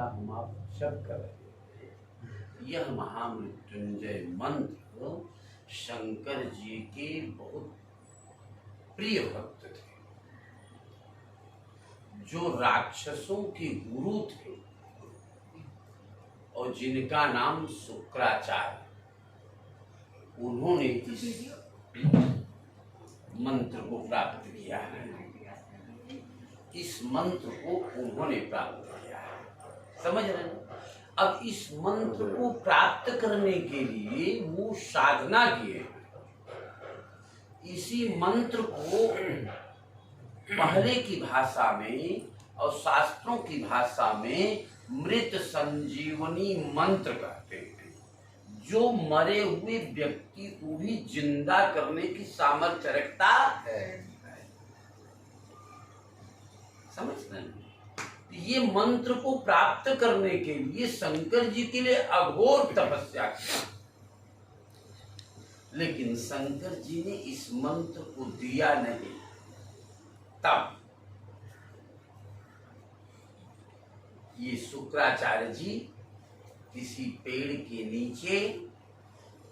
का हम आप जप कर रहे हैं। यह महामृत्युंजय मंत्र शंकर जी के बहुत प्रिय भक्त थे, जो राक्षसों के गुरु थे और जिनका नाम शुक्राचार्य। उन्होंने इस मंत्र को प्राप्त किया है। इस मंत्र को उन्होंने प्राप्त किया है, समझ रहे हैं। अब इस मंत्र को प्राप्त करने के लिए वो साधना किए। इसी मंत्र को पहले की भाषा में और शास्त्रों की भाषा में मृत संजीवनी मंत्र कहते हैं। जो मरे हुए व्यक्ति को भी जिंदा करने की सामर्थ्य रखता है। समझ रहे हैं? ये मंत्र को प्राप्त करने के लिए शंकर जी के लिए अघोर तपस्या की, लेकिन शंकर जी ने इस मंत्र को दिया नहीं। तब ये शुक्राचार्य जी किसी पेड़ के नीचे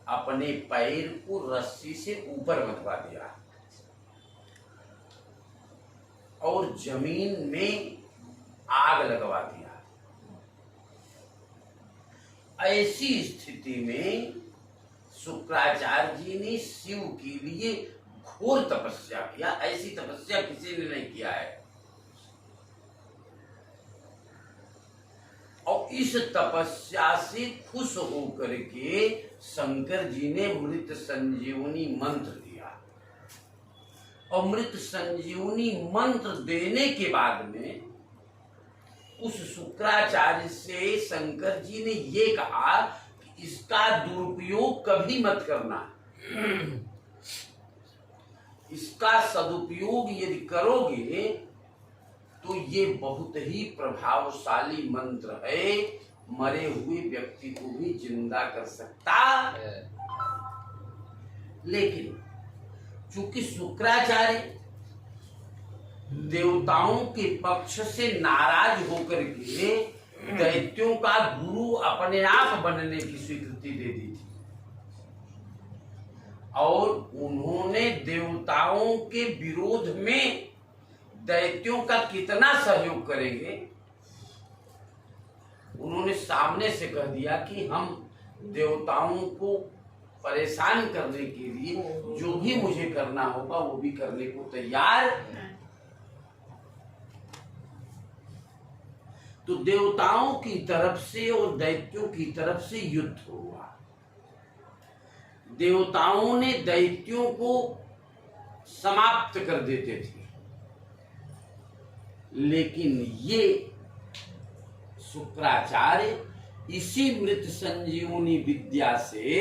अपने पैर को रस्सी से ऊपर बंधवा दिया और जमीन में आग लगवा दिया। ऐसी स्थिति में शुक्राचार्य जी ने शिव के लिए घोर तपस्या किया। ऐसी तपस्या किसी ने नहीं किया है। और इस तपस्या से खुश होकर के शंकर जी ने मृत संजीवनी मंत्र दिया। और मृत संजीवनी मंत्र देने के बाद में उस शुक्राचार्य से शंकर जी ने ये कहा कि इसका दुरुपयोग कभी मत करना। इसका सदुपयोग यदि करोगे तो ये बहुत ही प्रभावशाली मंत्र है, मरे हुए व्यक्ति को भी जिंदा कर सकता है। लेकिन चूंकि शुक्राचार्य देवताओं के पक्ष से नाराज होकर के दैत्यों का गुरु अपने आप बनने की स्वीकृति दे दी थी और उन्होंने देवताओं के विरोध में दैत्यों का कितना सहयोग करेंगे, उन्होंने सामने से कह दिया कि हम देवताओं को परेशान करने के लिए जो भी मुझे करना होगा वो भी करने को तैयार। तो देवताओं की तरफ से और दैत्यों की तरफ से युद्ध हुआ। देवताओं ने दैत्यों को समाप्त कर देते थे, लेकिन ये शुक्राचार्य इसी मृत संजीवनी विद्या से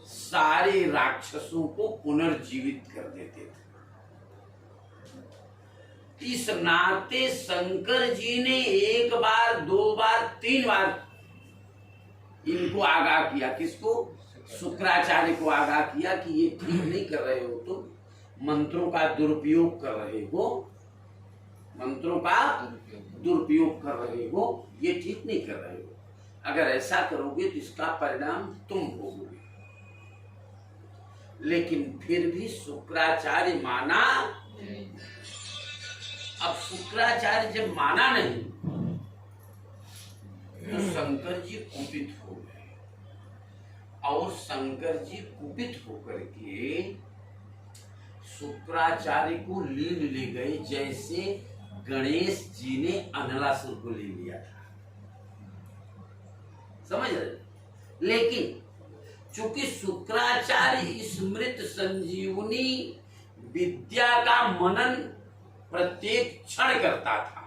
सारे राक्षसों को पुनर्जीवित कर देते थे। इस नाते शंकर जी ने एक बार, दो बार, तीन बार इनको आगाह किया। किसको? शुक्राचार्य को आगाह किया कि ये ठीक नहीं कर रहे हो, तुम मंत्रों का दुरुपयोग कर रहे हो, मंत्रों का दुरुपयोग कर रहे हो, ये ठीक नहीं कर रहे हो। अगर ऐसा करोगे तो इसका परिणाम तुम भोगोगे। लेकिन फिर भी शुक्राचार्य माना। अब शुक्राचार्य जब माना नहीं तो शंकर जी कुपित हो गए और शंकर जी कुपित होकर के शुक्राचार्य को लीन ले गए, जैसे गणेश जी ने अनलासुर को ले लिया था। समझ रहे? लेकिन चूंकि शुक्राचार्य इस मृत संजीवनी विद्या का मनन प्रत्येक क्षण करता था,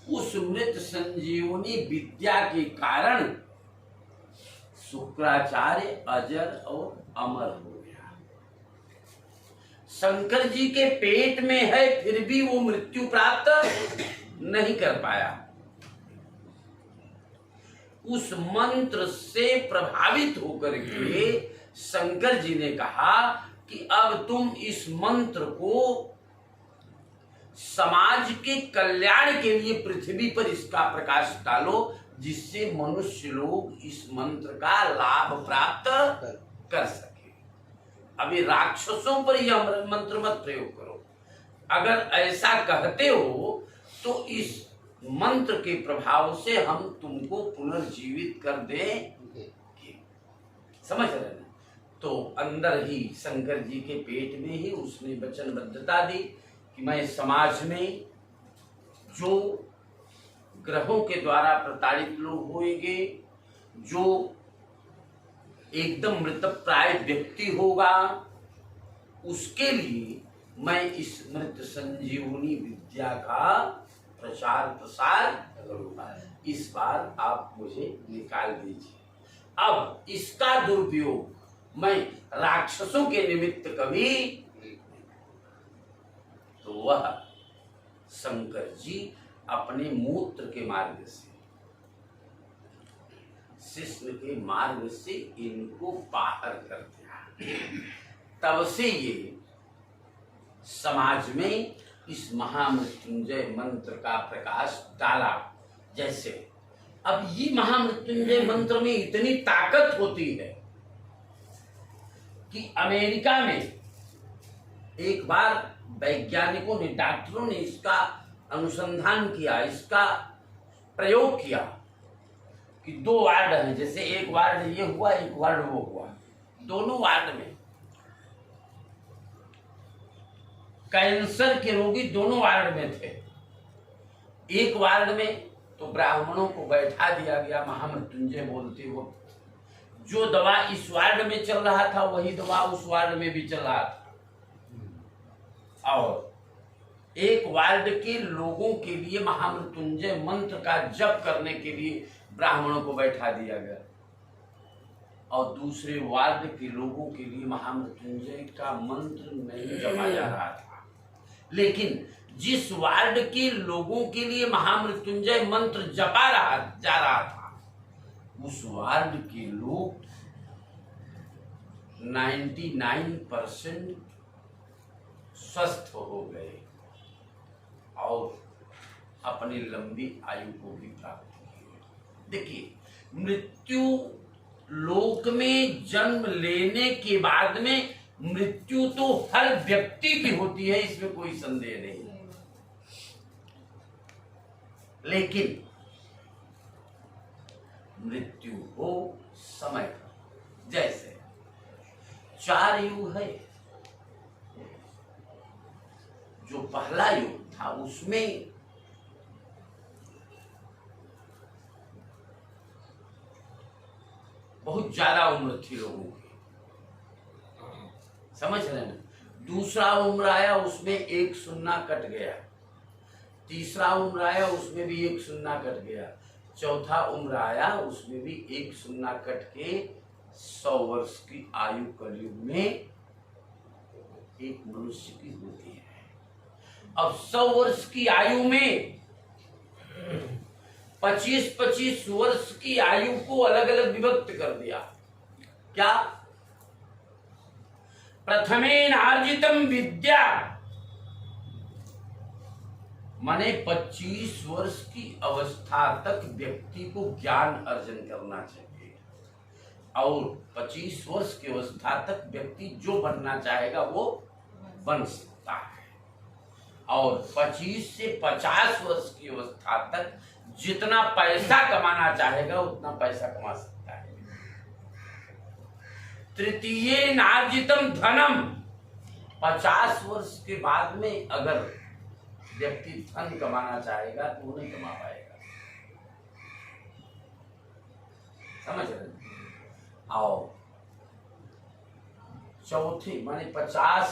उस मृत संजीवनी विद्या के कारण शुक्राचार्य अजर और अमर हो गया। शंकर जी के पेट में है फिर भी वो मृत्यु प्राप्त नहीं कर पाया। उस मंत्र से प्रभावित होकर के शंकर जी ने कहा कि अब तुम इस मंत्र को समाज के कल्याण के लिए पृथ्वी पर इसका प्रकाश डालो, जिससे मनुष्य लोग इस मंत्र का लाभ प्राप्त कर सके। अभी राक्षसों पर यह मंत्र मत प्रयोग करो। अगर ऐसा कहते हो तो इस मंत्र के प्रभाव से हम तुमको पुनर्जीवित कर देंगे। समझ रहे ना? तो अंदर ही शंकर जी के पेट में ही उसने वचनबद्धता दी कि मैं समाज में जो ग्रहों के द्वारा प्रताड़ित लोग होंगे, जो एकदम मृतप्राय व्यक्ति होगा, उसके लिए मैं इस मृत संजीवनी विद्या का प्रचार प्रसार करूंगा। इस बार आप मुझे निकाल दीजिए। अब इसका दुरुपयोग मैं राक्षसों के निमित्त कभी, तो वह शंकर जी अपने मूत्र के मार्ग से, शिष्य के मार्ग से इनको बाहर कर दिया। तब से ये समाज में इस महामृत्युंजय मंत्र का प्रकाश डाला। जैसे अब ये महामृत्युंजय मंत्र में इतनी ताकत होती है कि अमेरिका में एक बार वैज्ञानिकों ने, डॉक्टरों ने इसका अनुसंधान किया, इसका प्रयोग किया कि 2 वार्ड हैं, जैसे एक वार्ड ये हुआ, एक वार्ड वो हुआ, दोनों वार्ड में कैंसर के रोगी दोनों वार्ड में थे। एक वार्ड में तो ब्राह्मणों को बैठा दिया गया महामृत्युंजय बोलते वक्त, जो दवा इस वार्ड में चल रहा था वही दवा उस वार्ड में भी चल रहा था, और एक वार्ड के लोगों के लिए महामृत्युंजय मंत्र का जप करने के लिए ब्राह्मणों को बैठा दिया गया, और दूसरे वार्ड के लोगों के लिए महामृत्युंजय का मंत्र नहीं जपा जा रहा था। लेकिन जिस वार्ड के लोगों के लिए महामृत्युंजय मंत्र जपा जा रहा था, उस वार्ड के लोग 99% स्वस्थ हो गए और अपनी लंबी आयु को भी प्राप्त किए। देखिए, मृत्यु लोक में जन्म लेने के बाद में मृत्यु तो हर व्यक्ति की होती है, इसमें कोई संदेह नहीं। लेकिन मृत्यु हो समय पर, जैसे 4 युग है, जो पहला युग था उसमें बहुत ज्यादा उम्र थी लोगों की, समझ रहे ना? दूसरा उम्र आया, उसमें 1 सुन्ना कट गया। तीसरा उम्र आया, उसमें भी 1 सुन्ना कट गया। चौथा उम्र आया, उसमें भी 1 सुन्ना कट के 100 वर्ष की आयु कलयुग में एक मनुष्य की होती है। अब 100 वर्ष की आयु में 25-25 वर्ष की आयु को अलग अलग विभक्त कर दिया। क्या? प्रथमेन आर्जितम विद्या, माने 25 वर्ष की अवस्था तक व्यक्ति को ज्ञान अर्जन करना चाहिए, और 25 वर्ष की अवस्था तक व्यक्ति जो बनना चाहेगा वो बन सकता है, और 25 से 50 वर्ष की अवस्था तक जितना पैसा कमाना चाहेगा उतना पैसा कमा सकता है। तृतीय नार्जितम धनम, 50 वर्ष के बाद में अगर व्यक्ति धन कमाना चाहेगा तो वो नहीं कमा पाएगा, समझ रहे? और चौथी माने 50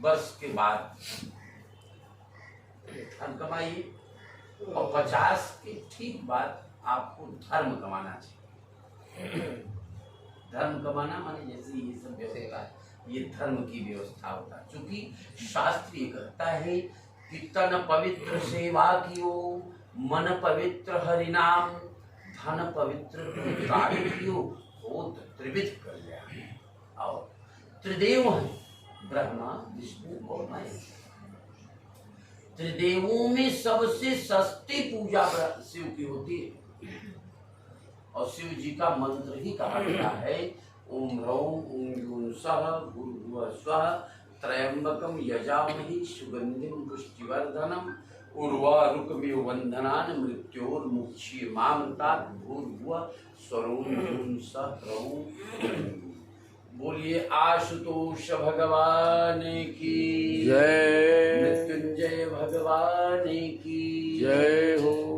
वर्ष के बाद धन कमाइए, और 50 के ठीक बाद आपको धर्म कमाना चाहिए। धर्म कमाना माने जैसे ये सब व्यवस्था, ये धर्म की व्यवस्था होता है। क्योंकि शास्त्र ये कहता है कि तन पवित्र सेवा कियो, मन पवित्र हरिनाम, धन पवित्र कार्य कियो, होत त्रिविध कल्याण। और त्रिदेव है ब्रह्मा, विष्णु और महेश। त्रिदेवों में सबसे सस्ती पूजा शिव की होती है, और शिव जी का मंत्र ही कहा गया है, ओम ह्रौं ओम यूं सः भूर्भुवः स्वः त्र्यंबकम यजामहे सुगंधिम पुष्टिवर्धनम उर्वारुकमिव बंधनान् मृत्योर्मुक्षीयमामृतात् भूर्भुवः स्वरों यूं सः ह्रौं। बोलिए आशुतोष भगवान की जय, मृत्युंजय भगवान की जय हो।